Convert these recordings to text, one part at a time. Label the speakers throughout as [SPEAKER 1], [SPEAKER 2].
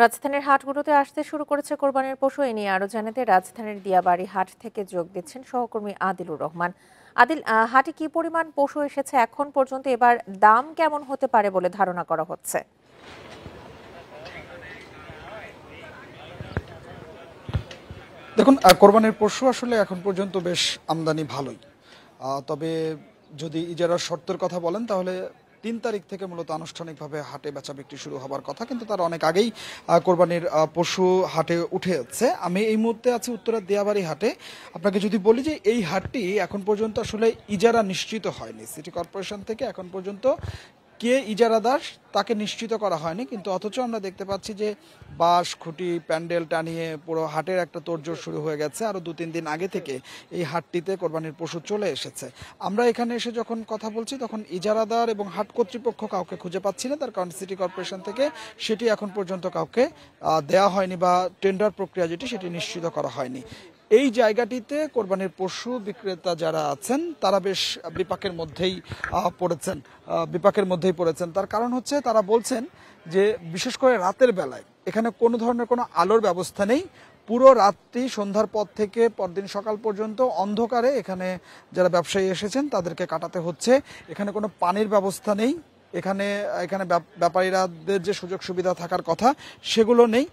[SPEAKER 1] রাজধানীর হাটগুলোতে আসতে শুরু করেছে কোরবানির পশু। এ নিয়ে আরো জানাতে রাজধানীর দিয়াবাড়ি হাট থেকে যোগ দিচ্ছেন সহকর্মী আদিলুর রহমান। আদিল, হাটে কি পরিমাণ পশু এসেছে এখন পর্যন্ত, এবার দাম কেমন হতে পারে বলে ধারণা করা হচ্ছে?
[SPEAKER 2] দেখুন, কোরবানির পশু আসলে এখন পর্যন্ত বেশ আমদানি ভালোই। তবে যদি ইজারার শর্তের কথা বলেন তাহলে ৩ তারিখ থেকে মূলত আনুষ্ঠানিকভাবে হাটে বেচা বিক্রি শুরু হবার কথা, কিন্তু তার অনেক আগেই কোরবানির পশু হাটে উঠে যাচ্ছে। আমি এই মুহূর্তে আছি উত্তরার দিয়াবাড়ি হাটে। আপনাকে যদি বলি যে এই হাটটি এখন পর্যন্ত আসলে ইজারা নিশ্চিত হয়নি। সিটি কর্পোরেশন থেকে এখন পর্যন্ত কে ইজারাদার তাকে নিশ্চিত করা হয়নি, কিন্তু অথচ আমরা দেখতে পাচ্ছি যে বাঁশ খুঁটি প্যান্ডেল টানিয়ে পুরো হাটের একটা তোড়জোড় শুরু হয়ে গেছে। আরও ২-৩ দিন আগে থেকে এই হাটটিতে কোরবানির পশু চলে এসেছে। আমরা এখানে এসে যখন কথা বলছি তখন ইজারাদার এবং হাট কর্তৃপক্ষ কাউকে খুঁজে পাচ্ছি না, তার কারণ সিটি কর্পোরেশন থেকে সেটি এখন পর্যন্ত কাউকে দেওয়া হয়নি বা টেন্ডার প্রক্রিয়া যেটি সেটি নিশ্চিত করা হয়নি। এই জায়গাটিতে কোরবানির পশু বিক্রেতা যারা আছেন তারা বেশ বিপাকের মধ্যেই পড়েছেন। তার কারণ হচ্ছে তারা বলছেন যে বিশেষ করে রাতের বেলায় এখানে কোনো ধরনের কোনো আলোর ব্যবস্থা নেই। পুরো রাতটি সন্ধ্যার পর থেকে পরদিন সকাল পর্যন্ত অন্ধকারে এখানে যারা ব্যবসায়ী এসেছেন তাদেরকে কাটাতে হচ্ছে। এখানে কোনো পানির ব্যবস্থা নেই। এখানে ব্যাপারীরাদের যে সুযোগ সুবিধা থাকার কথা সেগুলো নেই।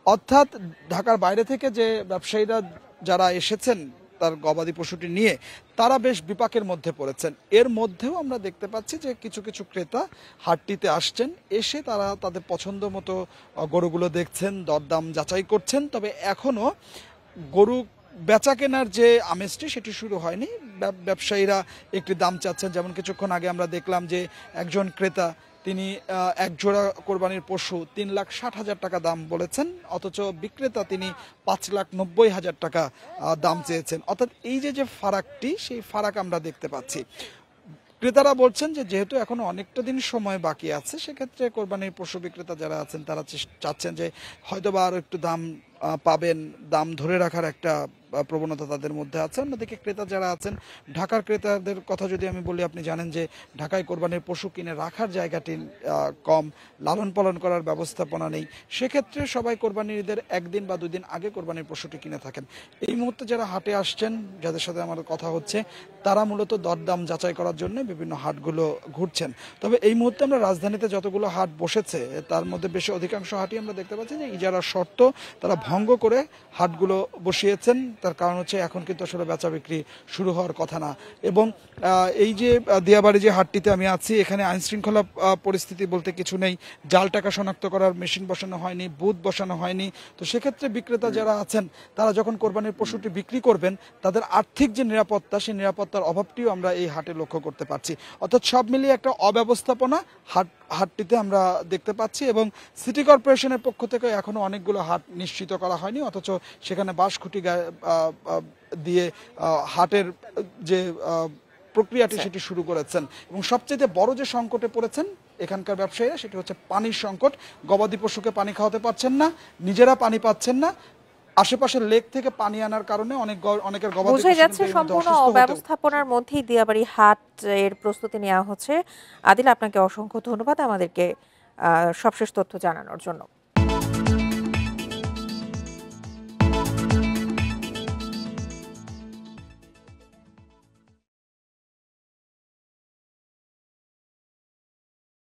[SPEAKER 2] অর্থাৎ ঢাকার বাইরে থেকে যে ব্যবসায়ীরা যারা এসেছেন তার গবাদি পশুটি নিয়ে, তারা বেশ বিপাকের মধ্যে পড়েছেন। এর মধ্যেও আমরা দেখতে পাচ্ছি যে কিছু কিছু ক্রেতা হাটটিতে আসছেন, এসে তারা তাদের পছন্দ মতো গরুগুলো দেখছেন, দরদাম যাচাই করছেন। তবে এখনো গরু বেচা কেনার যে আমেজটি সেটি শুরু হয়নি। ব্যবসায়ীরা একটি দাম চাচ্ছেন। যেমন কিছুক্ষণ আগে আমরা দেখলাম যে একজন ক্রেতা তিনি এক জোড়া কোরবানির পশু ৩,৬০,০০০ টাকা দাম বলেছেন, অথচ বিক্রেতা তিনি ৫,৯০,০০০ টাকা দাম চেয়েছেন। অর্থাৎ এই যে ফারাকটি, সেই ফারাক আমরা দেখতে পাচ্ছি। ক্রেতারা বলছেন যে যেহেতু এখনো অনেকটা দিন সময় বাকি আছে, সেক্ষেত্রে কোরবানির পশু বিক্রেতা যারা আছেন তারা চাচ্ছেন যে হয়তোবা আরও একটু দাম পাবেন, দাম ধরে রাখার একটা প্রবণতা তাদের মধ্যে আছে। অন্যদিকে ক্রেতা যারা আছেন, ঢাকার ক্রেতাদের কথা যদি আমি বলি, আপনি জানেন যে ঢাকায় কোরবানির পশু কিনে রাখার জায়গাটি কম, লালন পালন করার ব্যবস্থাপনা নেই। সেক্ষেত্রে সবাই কোরবানির ঈদের ১ দিন বা ২ দিন আগে কোরবানির পশুটি কিনে থাকেন। এই মুহূর্তে যারা হাটে আসছেন, যাদের সাথে আমার কথা হচ্ছে, তারা মূলত দরদাম যাচাই করার জন্য বিভিন্ন হাটগুলো ঘুরছেন। তবে এই মুহূর্তে আমরা রাজধানীতে যতগুলো হাট বসেছে তার মধ্যে বেশি অধিকাংশ হাটই আমরা দেখতে পাচ্ছি যে ইজারার শর্ত তারা ভঙ্গ করে হাটগুলো বসিয়েছেন। তার কারণ হচ্ছে এখন কিন্তু আসলে বেচা বিক্রি শুরু হওয়ার কথা না। এবং এই যে দিয়াবাড়ি যে হাটটিতে আমি আছি, এখানে আইনশৃঙ্খলা পরিস্থিতি বলতে কিছু নেই। জাল টাকা শনাক্ত করার মেশিন বসানো হয়নি, বুথ বসানো হয়নি। তো সেক্ষেত্রে বিক্রেতা যারা আছেন তারা যখন কোরবানির পশুটি বিক্রি করবেন, তাদের আর্থিক যে নিরাপত্তা, সেই নিরাপত্তার অভাবটিও আমরা এই হাটে লক্ষ্য করতে পারছি। অর্থাৎ সব মিলিয়ে একটা অব্যবস্থাপনা হাটটিতে আমরা দেখতে পাচ্ছি। এবং সিটি কর্পোরেশনের পক্ষ থেকে এখনো অনেকগুলো হাট নিশ্চিত করা হয়নি, অথচ সেখানে বাঁশখুঁটি দিয়ে হাটের যে প্রক্রিয়াটি সেটি শুরু করেছেন। এবং সবচেয়ে বড় যে সংকটে পড়েছেন এখানকার ব্যবসায়ীরা, সেটি হচ্ছে পানির সংকট। গবাদি পশুকে পানি খাওয়াতে পারছেন না, নিজেরা পানি পাচ্ছেন না। আশেপাশের লেক থেকে পানি আনার কারণে অনেকের গবাদি পশু
[SPEAKER 1] বোঝা যাচ্ছে সম্পূর্ণ অব্যবস্থাপনার মধ্যেই দিয়াবাড়ি হাট এর প্রস্তুতি নেওয়া হচ্ছে। আদিল, আপনাকে অসংখ্য ধন্যবাদ আমাদেরকে সবশেষ তথ্য জানানোর জন্য।